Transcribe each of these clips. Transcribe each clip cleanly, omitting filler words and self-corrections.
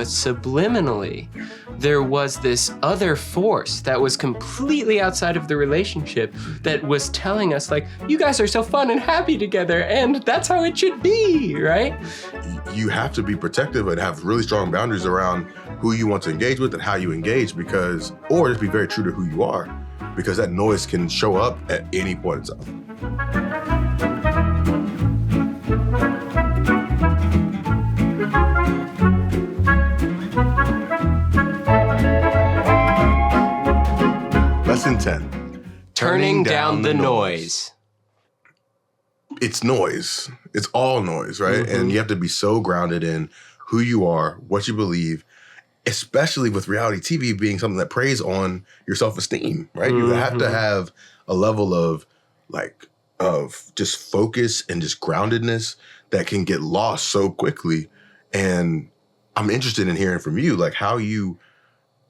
but subliminally, there was this other force that was completely outside of the relationship that was telling us, like, you guys are so fun and happy together, and that's how it should be, right? You have to be protective and have really strong boundaries around who you want to engage with and how you engage, because, or just be very true to who you are, because that noise can show up at any point in time. Lesson 10. Turning down the noise. It's noise. It's all noise, right? Mm-hmm. And you have to be so grounded in who you are, what you believe, especially with reality TV being something that preys on your self-esteem, right? Mm-hmm. You have to have a level of just focus and just groundedness that can get lost so quickly. And I'm interested in hearing from you, like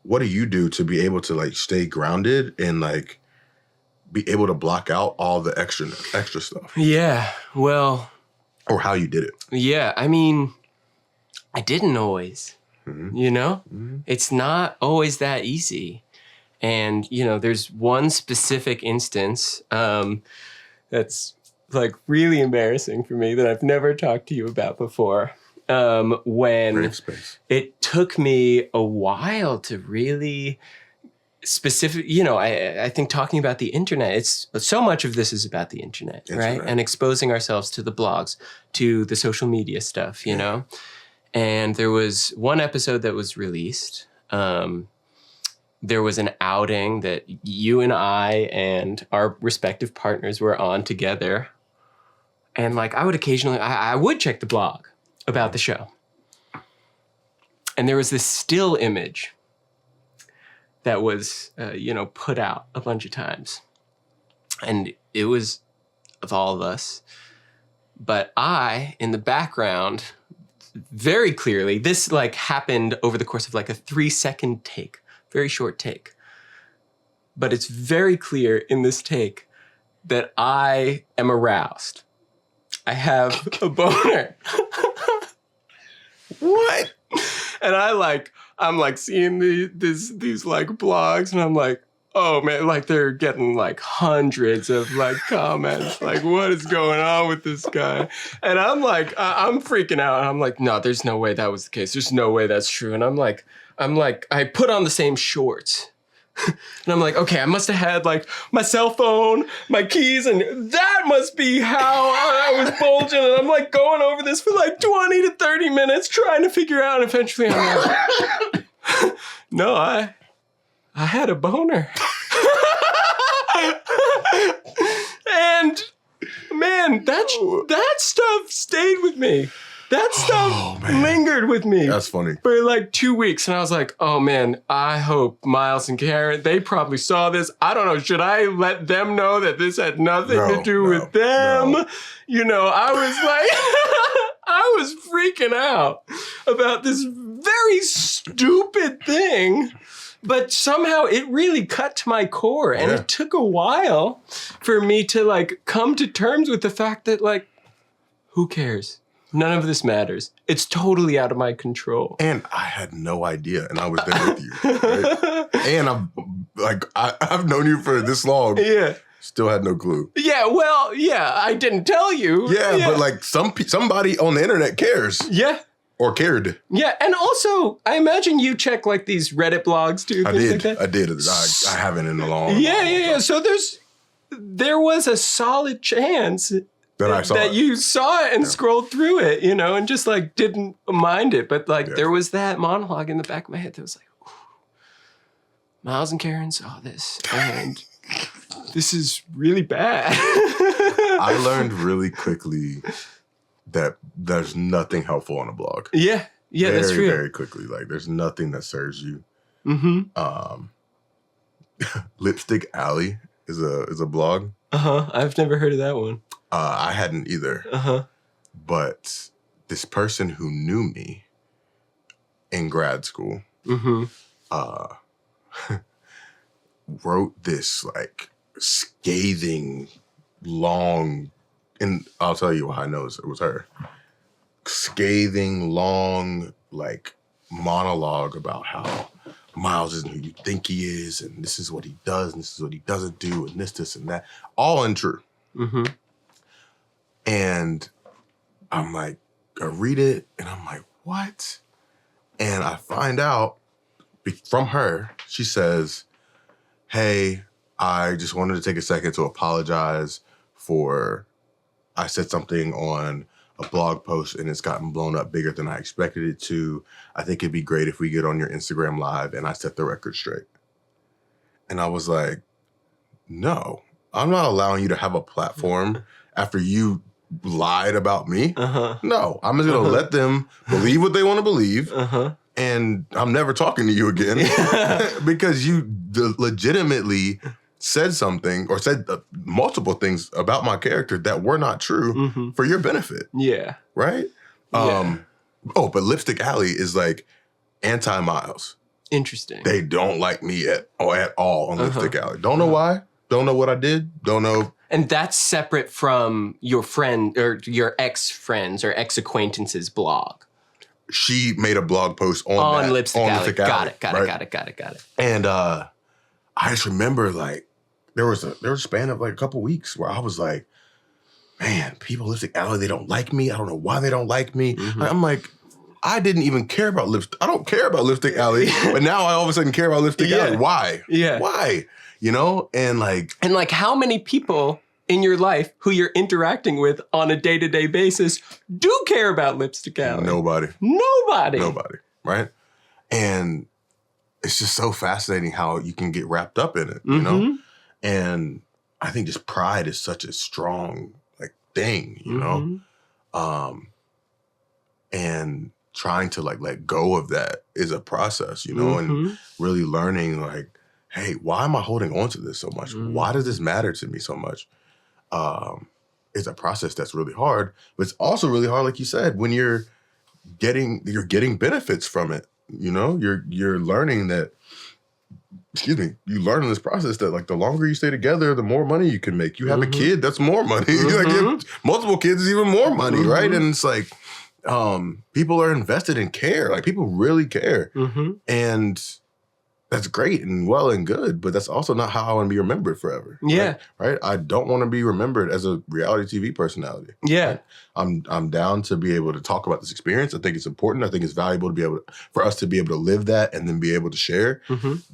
what do you do to be able to like stay grounded and like be able to block out all the extra stuff? Yeah, well. Or how you did it. Yeah, I mean, I didn't always, you know? Mm-hmm. It's not always that easy. And, you know, there's one specific instance that's like really embarrassing for me that I've never talked to you about before. When it took me a while to really specific, you know, I think talking about the internet, it's so much of this is about the internet, right? And exposing ourselves to the blogs, to the social media stuff, you know? And there was one episode that was released. There was an outing that you and I and our respective partners were on together. And like, I would occasionally, I would check the blog about the show. And there was this still image that was, put out a bunch of times. And it was of all of us. But I, in the background, very clearly, this like happened over the course of like a 3-second take, very short take. But it's very clear in this take that I am aroused. I have a boner. What? And I'm like seeing these like blogs, and I'm like, oh man, like they're getting like hundreds of like comments, like what is going on with this guy? And I'm like, I'm freaking out. And I'm like, no, there's no way that was the case. There's no way that's true. And I'm like, I put on the same shorts. And I'm like, okay, I must have had like my cell phone, my keys, and that must be how I was bulging. And I'm like going over this for like 20 to 30 minutes trying to figure out. And eventually I'm like, no, I had a boner. And man, that stuff stayed with me. That stuff lingered with me. That's funny. For like 2 weeks. And I was like, oh man, I hope Miles and Karen, they probably saw this. I don't know. Should I let them know that this had nothing to do with them? No. You know, I was like, I was freaking out about this very stupid thing. But somehow it really cut to my core. And it took a while for me to like come to terms with the fact that like, who cares? None of this matters. It's totally out of my control. And I had no idea, and I was there with you. Right? And I've known you for this long. Yeah. Still had no clue. Yeah, well, yeah, I didn't tell you. Yeah, but like somebody on the internet cares. Yeah. Or cared. Yeah, and also, I imagine you check like these Reddit blogs too. I did. I haven't in a long time. Yeah. So there was a solid chance that you saw it and scrolled through it, you know, and just like didn't mind it. But like there was that monologue in the back of my head that was like, Miles and Karen saw this and this is really bad. I learned really quickly that there's nothing helpful on a blog. Yeah, that's true. Very quickly. Like there's nothing that serves you. Mm-hmm. Lipstick Alley is a blog. I've never heard of that one. I hadn't either. But this person who knew me in grad school wrote this like scathing, long, and I'll tell you how I know it was her. Scathing, long, like monologue about how Miles isn't who you think he is, and this is what he does, and this is what he doesn't do, and this, and that. All untrue. Mm-hmm. And I'm like, I read it, and I'm like, what? And I find out from her, she says, hey, I just wanted to take a second to apologize for, I said something on a blog post and it's gotten blown up bigger than I expected it to. I think it'd be great if we get on your Instagram live and I set the record straight. And I was like, no, I'm not allowing you to have a platform after you lied about me. No, I'm just going to let them believe what they want to believe. And I'm never talking to you again because you legitimately said something or said multiple things about my character that were not true for your benefit. Yeah. Right? Yeah. But Lipstick Alley is like anti-Miles. Interesting. They don't like me at all on Lipstick Alley. Don't know why. Don't know what I did. Don't know. And that's separate from your friend or your ex-friends or ex-acquaintances blog. She made a blog post on Lipstick Alley. Lipstick Alley. Got it. And I just remember like there was a span of like a couple weeks where I was like, man, people at Lipstick Alley, they don't like me. I don't know why they don't like me. I'm like, I didn't even care about Lipstick. I don't care about Lipstick Alley, but now I all of a sudden care about Lipstick Alley. Why? Yeah. Why? You know? And like how many people in your life who you're interacting with on a day-to-day basis do care about Lipstick Alley? Nobody. Right? And it's just so fascinating how you can get wrapped up in it, you know? And I think just pride is such a strong like thing, you know? And trying to like let go of that is a process, you know? And really learning like, hey, why am I holding on to this so much? Why does this matter to me so much? It's a process that's really hard, but it's also really hard, like you said, when you're getting benefits from it. You know, you're learning that, you learn in this process that like the longer you stay together, the more money you can make. You have a kid, that's more money. Like you have multiple kids is even more money, right? And it's like people are invested in care. Like people really care. And that's great and well and good, but that's also not how I want to be remembered forever. Yeah. Right? I don't want to be remembered as a reality TV personality. Yeah. Right? I'm down to be able to talk about this experience. I think it's important. I think it's valuable to be able for us to be able to live that and then be able to share.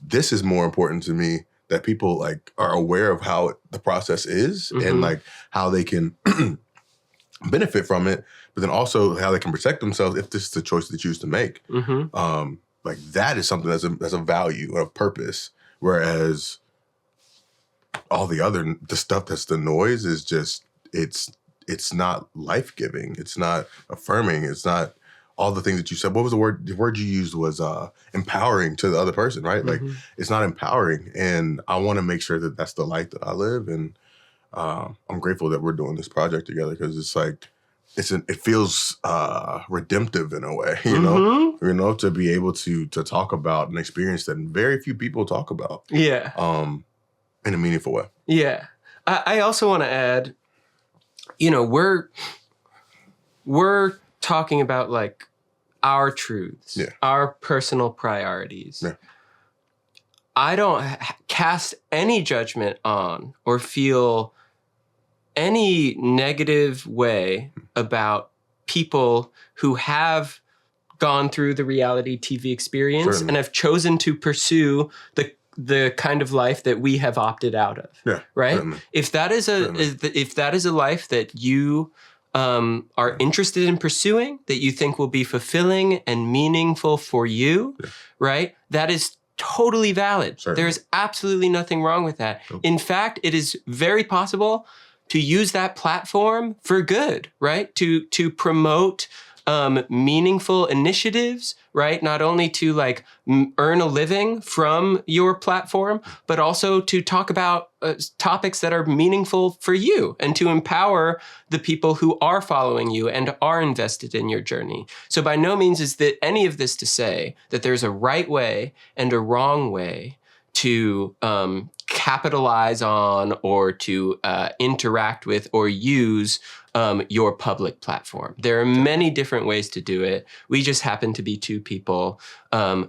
This is more important to me, that people like are aware of how the process is and like how they can benefit from it, but then also how they can protect themselves if this is the choice they choose to make. Like that is something that's a value and a purpose. Whereas all the stuff that's the noise is just, it's not life-giving. It's not affirming. It's not all the things that you said. What was the word? The word you used was empowering to the other person, right? Like it's not empowering. And I want to make sure that that's the life that I live. And I'm grateful that we're doing this project together because it's like, it feels redemptive in a way, you know, to be able to talk about an experience that very few people talk about. Yeah. In a meaningful way. Yeah. I also want to add, you know, we're talking about like our truths, our personal priorities. Yeah. I don't cast any judgment on or feel any negative way about people who have gone through the reality TV experience and have chosen to pursue the kind of life that we have opted out of. Yeah, right? Certainly. If that is a life that you are interested in pursuing, that you think will be fulfilling and meaningful for you, right? That is totally valid. Certainly. There is absolutely nothing wrong with that. Nope. In fact, it is very possible to use that platform for good, right? To promote meaningful initiatives, right? Not only to like earn a living from your platform, but also to talk about topics that are meaningful for you and to empower the people who are following you and are invested in your journey. So by no means is that any of this to say that there's a right way and a wrong way to capitalize on or to interact with or use your public platform. There are many different ways to do it. We just happen to be two people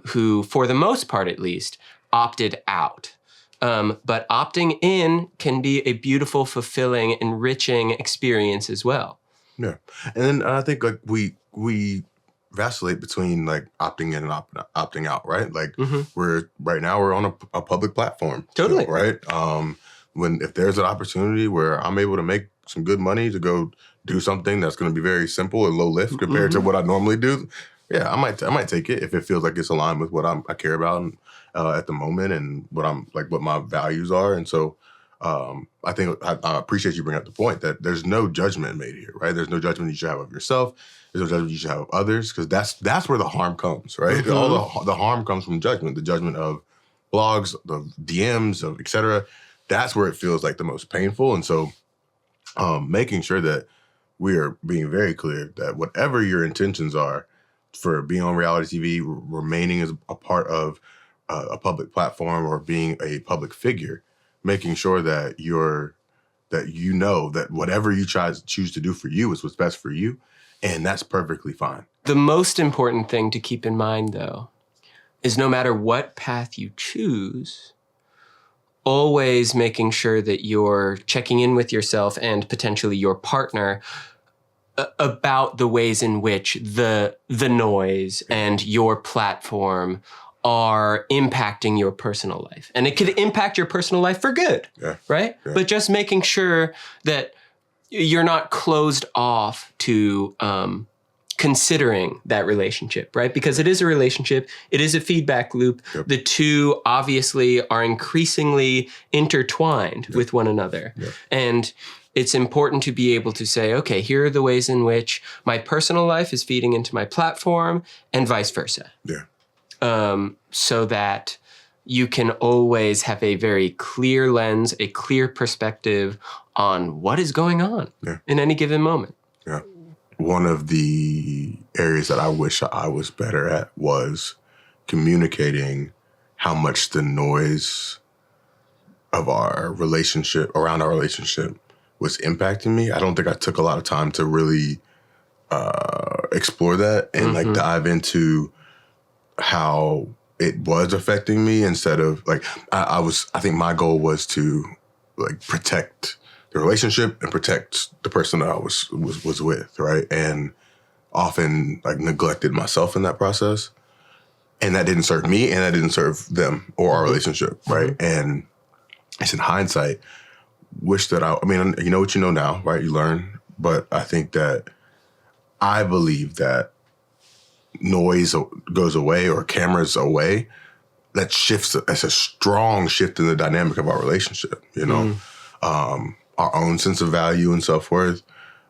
who, for the most part at least, opted out. But opting in can be a beautiful, fulfilling, enriching experience as well. Yeah. And then I think like we vacillate between like opting in and opting out, right? Like we're on a public platform. Totally. Still, right? If there's an opportunity where I'm able to make some good money to go do something that's going to be very simple and low lift compared to what I normally do, yeah, I might take it if it feels like it's aligned with what I care about at the moment and what my values are. And so I think I appreciate you bringing up the point that there's no judgment made here, right? There's no judgment you should have of yourself. There's no judgment you should have of others, because that's where the harm comes, right? All the harm comes from judgment, the judgment of blogs, the DMs, of et cetera. That's where it feels like the most painful. And so making sure that we are being very clear that whatever your intentions are for being on reality TV, remaining as a part of a public platform or being a public figure, making sure that you know that whatever you choose to do for you is what's best for you, and that's perfectly fine. The most important thing to keep in mind, though, is no matter what path you choose, always making sure that you're checking in with yourself and potentially your partner about the ways in which the noise and your platform are impacting your personal life. And it could impact your personal life for good, right? Yeah. But just making sure that you're not closed off to considering that relationship, right? Because it is a relationship. It is a feedback loop. Yep. The two obviously are increasingly intertwined with one another. Yep. And it's important to be able to say, okay, here are the ways in which my personal life is feeding into my platform and vice versa. Yeah. So that you can always have a very clear lens, a clear perspective on what is going on in any given moment. Yeah. One of the areas that I wish I was better at was communicating how much the noise of our relationship, around our relationship, was impacting me. I don't think I took a lot of time to really explore that and like dive into how it was affecting me, instead of like I think my goal was to like protect the relationship and protect the person that I was with, right? And often like neglected myself in that process. And that didn't serve me and that didn't serve them or our relationship, right? And it's in hindsight, wish that I mean, you know what you know now, right? You learn. But I think that I believe that noise goes away or cameras away, that shifts, that's a strong shift in the dynamic of our relationship, you know? Our own sense of value and self-worth,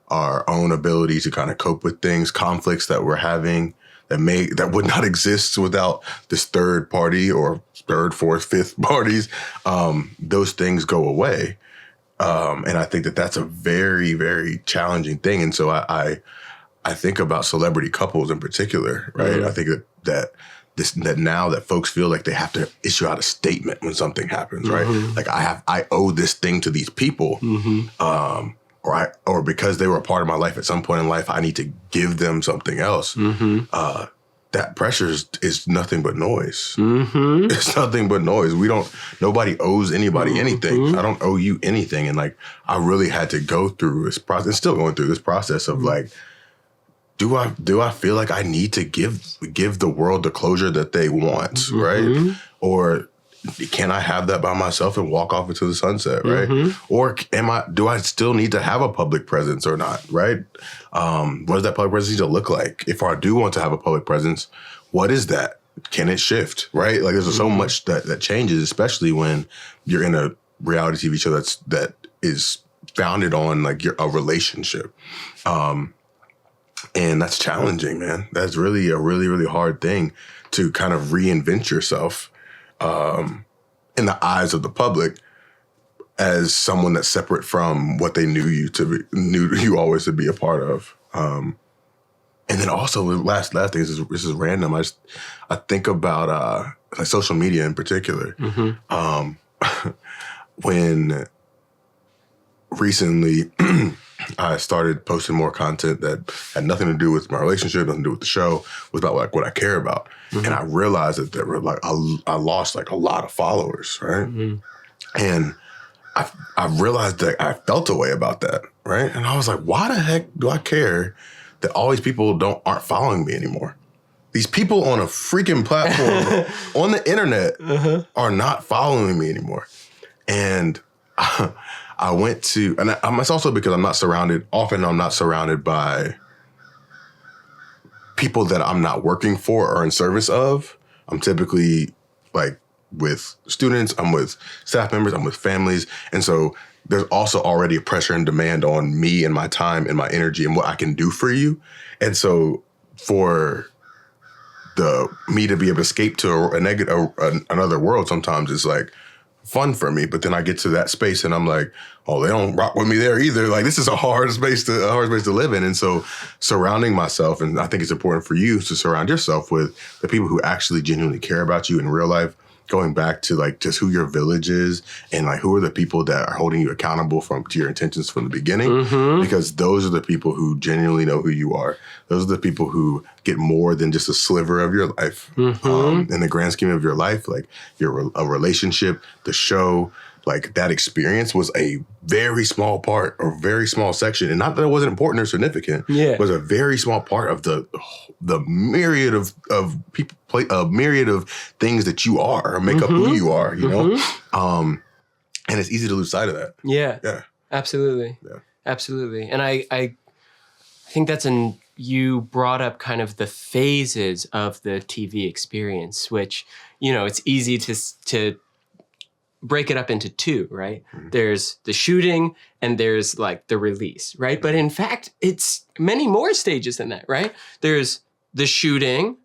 our own ability to kind of cope with things, conflicts that we're having that would not exist without this third party or third, fourth, fifth parties. Those things go away. And I think that that's a very, very challenging thing. And so I think about celebrity couples in particular, right? I think that now that folks feel like they have to issue out a statement when something happens, right? Like I owe this thing to these people, or because they were a part of my life at some point in life, I need to give them something else. That pressure is nothing but noise. It's nothing but noise. Nobody owes anybody anything. I don't owe you anything. And like, I really had to go through this process, and still going through this process of like, do I feel like I need to give the world the closure that they want, right? Or can I have that by myself and walk off into the sunset, right? Or do I still need to have a public presence or not, right? What does that public presence need to look like? If I do want to have a public presence, what is that? Can it shift, right? Like there's so much that changes, especially when you're in a reality TV show that is founded on like a relationship. And that's challenging, man. That's really a really, really hard thing to kind of reinvent yourself in the eyes of the public as someone that's separate from what they knew you always to be a part of. And then also the last thing, this is random. I think about like social media in particular. When recently I started posting more content that had nothing to do with my relationship, nothing to do with the show, was about like what I care about. Mm-hmm. And I realized that there were like, I lost like a lot of followers, right? Mm-hmm. And I realized that I felt a way about that, right? And I was like, why the heck do I care that all these people aren't following me anymore? These people on a freaking platform on the internet are not following me anymore. And I went to, and it's also because I'm not surrounded by people that I'm not working for or in service of. I'm typically like with students, I'm with staff members, I'm with families. And so there's also already a pressure and demand on me and my time and my energy and what I can do for you. And so for me to be able to escape to another world sometimes is like fun for me. But then I get to that space and I'm like, oh, they don't rock with me there either. Like, this is a hard space to live in. And so surrounding myself, and I think it's important for you to surround yourself with the people who actually genuinely care about you in real life, going back to like just who your village is and like who are the people that are holding you accountable to your intentions from the beginning, because those are the people who genuinely know who you are. Those are the people who get more than just a sliver of your life. In the grand scheme of your life, like a relationship, the show, like that experience was a very small part or very small section. And not that it wasn't important or significant. Yeah. It was a very small part of the myriad of people, a myriad of things that you are or make up who you are, you know? And it's easy to lose sight of that. Yeah. Yeah. Absolutely. Yeah. Absolutely. And I think you brought up kind of the phases of the TV experience, which, you know, it's easy to break it up into two, right? Mm-hmm. There's the shooting and there's like the release, right? But in fact, it's many more stages than that, right? There's the shooting,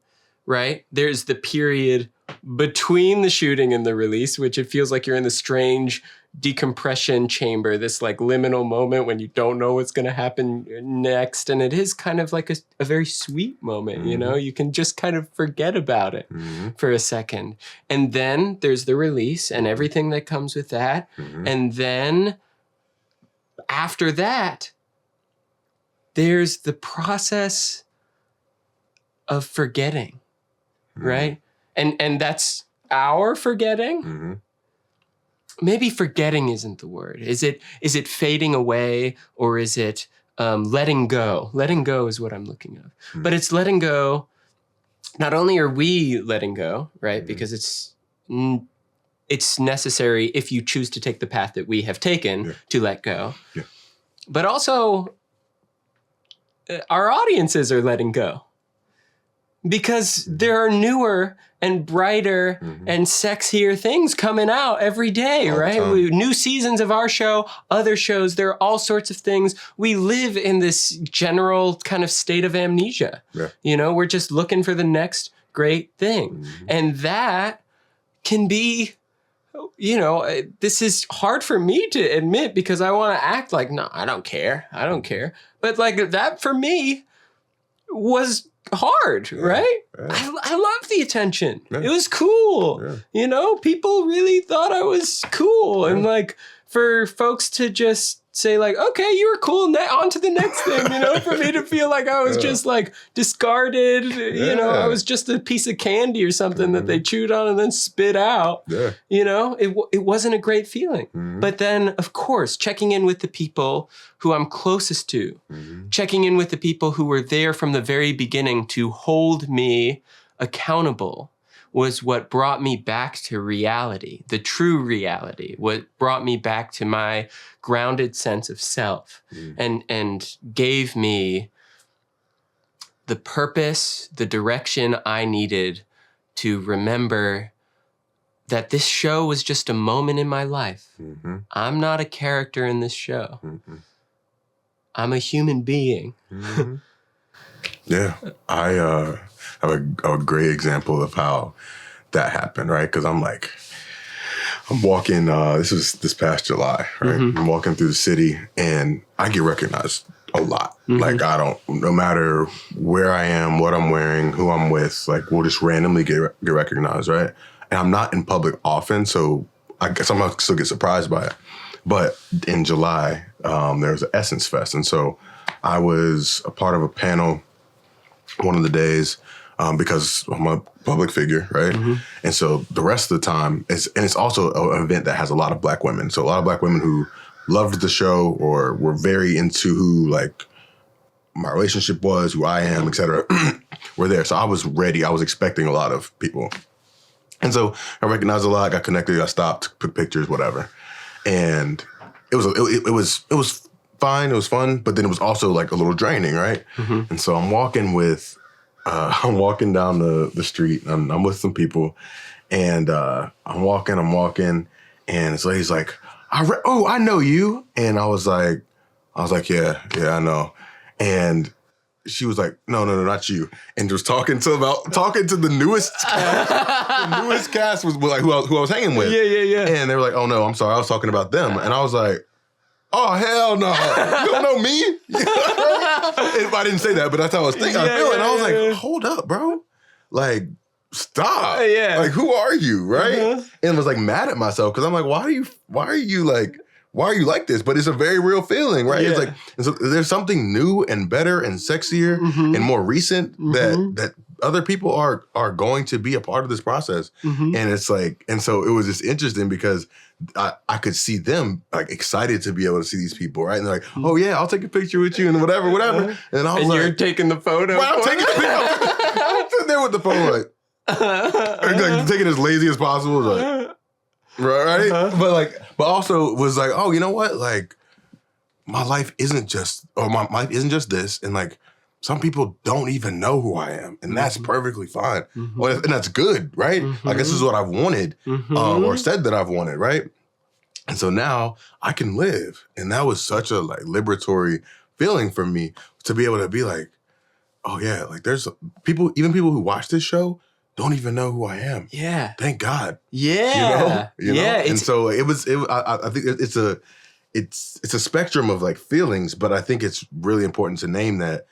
right? There's the period between the shooting and the release, which it feels like you're in the strange decompression chamber, this like liminal moment when you don't know what's going to happen next. And it is kind of like a very sweet moment, you know, you can just kind of forget about it for a second. And then there's the release and everything that comes with that. And then after that, there's the process of forgetting, right? And that's our forgetting. Maybe forgetting isn't the word. Is it fading away, or is it letting go? Letting go is what I'm looking at. But it's letting go. Not only are we letting go, right? Because it's necessary if you choose to take the path that we have taken to let go. Yeah. But also, our audiences are letting go. Because there are newer and brighter and sexier things coming out every day, right? New seasons of our show, other shows, there are all sorts of things. We live in this general kind of state of amnesia. Yeah. You know, we're just looking for the next great thing. And that can be, you know, this is hard for me to admit because I want to act like, no, I don't care. But like that for me was hard, right? Yeah. I love the attention. Yeah. It was cool. Yeah. You know, people really thought I was cool. And like for folks to just say like, okay, you were cool, on to the next thing, you know, for me to feel like I was just like discarded, you know, I was just a piece of candy or something that they chewed on and then spit out, you know, it wasn't a great feeling. But then, of course, checking in with the people who I'm closest to, checking in with the people who were there from the very beginning to hold me accountable was what brought me back to reality, the true reality, what brought me back to my grounded sense of self and gave me the purpose, the direction I needed to remember that this show was just a moment in my life. I'm not a character in this show. I'm a human being. Yeah, I have a great example of how that happened, right? Because I'm walking, this was this past July, right? I'm walking through the city and I get recognized a lot. Like no matter where I am, what I'm wearing, who I'm with, like we'll just randomly get recognized, right? And I'm not in public often, so I guess I still get surprised by it. But in July, there was an Essence Fest. And so I was a part of a panel one of the days because I'm a public figure, right? And so the rest of the time, it's also an event that has a lot of Black women. So a lot of Black women who loved the show or were very into who like my relationship was, who I am, et cetera, were there. So I was ready. I was expecting a lot of people. And so I recognized a lot, got connected, I stopped, took pictures, whatever. And it was fine, it was fun, but then it was also like a little draining, right? And so I'm walking down the street, I'm with some people, and I'm walking, and this lady's like, I know you. And I was like, yeah, I know. And she was like, no, not you. And was talking to the newest cast was like who I was hanging with. Yeah. And they were like, oh no, I'm sorry, I was talking about them. And I was like, oh hell no, you don't know me. If I didn't say that, but that's how I was thinking. I feel it. And I was like, hold up, bro. Like, stop. Yeah. Like, who are you, right? And was like mad at myself because I'm like, why are you like this? But it's a very real feeling, right? It's like, and so there's something new and better and sexier and more recent that other people are going to be a part of this process. And it's like, and so it was just interesting because I could see them like excited to be able to see these people, right? And they're like, oh yeah, I'll take a picture with you and whatever. And I was like, you're taking the photo. Well, I'm taking the picture. I'm sitting there with the phone like taking it as lazy as possible. Like, right? But also was like, oh, you know what? Like, my life isn't just this. And like, some people don't even know who I am. And that's perfectly fine. Well, and that's good, right? Like, this is what I've wanted or said that I've wanted, right? And so now I can live. And that was such a like liberatory feeling for me to be able to be like, oh yeah, like there's people who watch this show don't even know who I am. Yeah. Thank God. Yeah. You know? And so I think it's a spectrum of like feelings, but I think it's really important to name that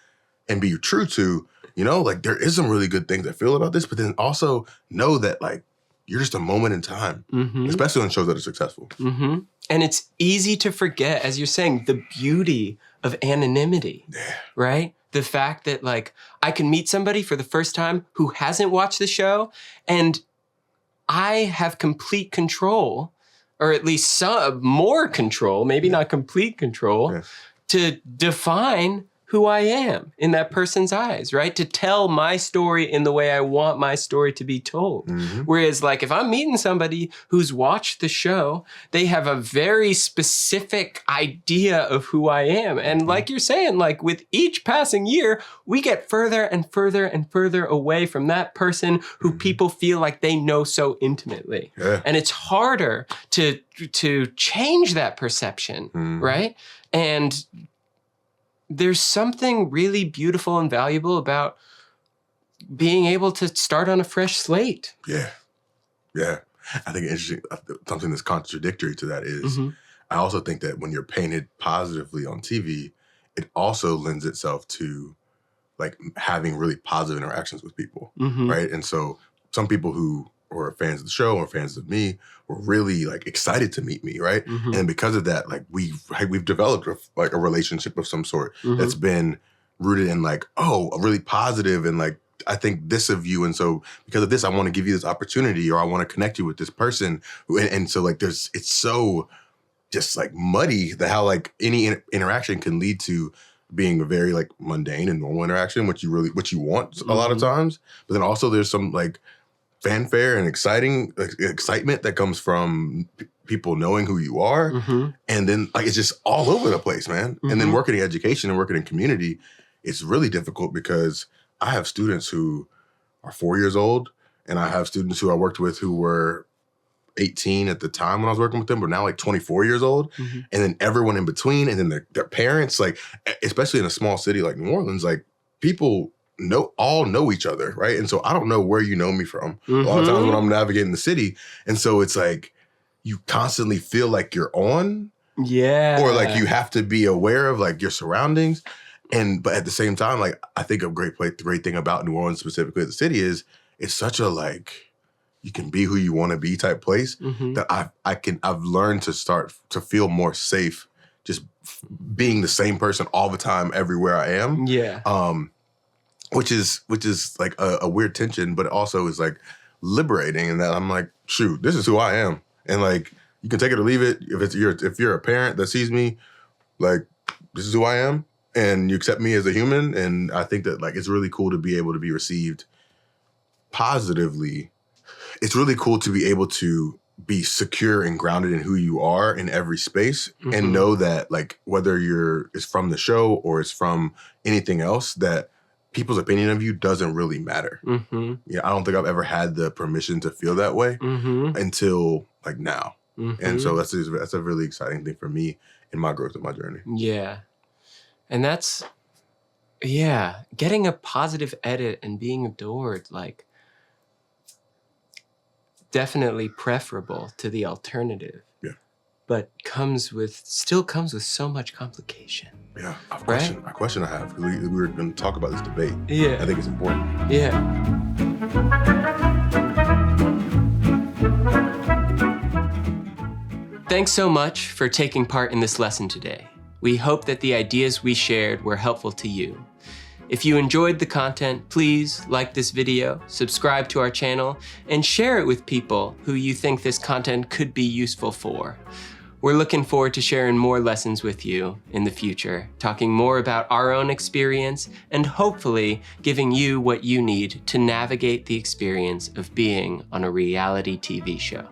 and be true to, like there is some really good things I feel about this, but then also know that like you're just a moment in time, especially on shows that are successful. And it's easy to forget, as you're saying, the beauty of anonymity, right? The fact that like I can meet somebody for the first time who hasn't watched the show and I have complete control, or at least some more control, maybe not complete control, to define who I am in that person's eyes, right? To tell my story in the way I want my story to be told. Whereas like if I'm meeting somebody who's watched the show, they have a very specific idea of who I am. And like you're saying, like with each passing year, we get further and further and further away from that person who people feel like they know so intimately. And it's harder to change that perception, right? And there's something really beautiful and valuable about being able to start on a fresh slate. Yeah. I think interesting, something that's contradictory to that is I also think that when you're painted positively on TV, it also lends itself to like having really positive interactions with people, right? And so some people who are fans of the show or fans of me were really like excited to meet me, right? And because of that, like we've developed a relationship of some sort that's been rooted in like, oh, a really positive and like I think this of you, and so because of this, I want to give you this opportunity, or I want to connect you with this person, and so like it's so just like muddy that how like any interaction can lead to being a very like mundane and normal interaction, which you want a lot of times, but then also there's some like fanfare and excitement that comes from people knowing who you are. And then like, it's just all over the place, man. And then working in education and working in community, it's really difficult because I have students who are 4 years old and I have students who I worked with who were 18 at the time when I was working with them, but now like 24 years old. And then everyone in between, and then their parents, like, especially in a small city like New Orleans, like people all know each other, right? And so I don't know where you know me from. A lot of times when I'm navigating the city. And so it's like, you constantly feel like you're on. Or like you have to be aware of like your surroundings. But at the same time, like I think the great thing about New Orleans, specifically the city, is it's such a like, you can be who you want to be type place that I've learned to start to feel more safe just being the same person all the time everywhere I am. Yeah. Which is like a weird tension, but it also is like liberating in that I'm like, shoot, this is who I am. And like, you can take it or leave it. If you're a parent that sees me, like, this is who I am, and you accept me as a human. And I think that like, it's really cool to be able to be received positively. It's really cool to be able to be secure and grounded in who you are in every space, and know that like, whether it's from the show or it's from anything else, that people's opinion of you doesn't really matter. Yeah, I don't think I've ever had the permission to feel that way until like now. And so that's a really exciting thing for me in my growth of my journey. Yeah. And that's, getting a positive edit and being adored, like, definitely preferable to the alternative. Yeah. But still comes with so much complication. Yeah. A question I have, because we were going to talk about this debate. Yeah. I think it's important. Yeah. Thanks so much for taking part in this lesson today. We hope that the ideas we shared were helpful to you. If you enjoyed the content, please like this video, subscribe to our channel, and share it with people who you think this content could be useful for. We're looking forward to sharing more lessons with you in the future, talking more about our own experience, and hopefully giving you what you need to navigate the experience of being on a reality TV show.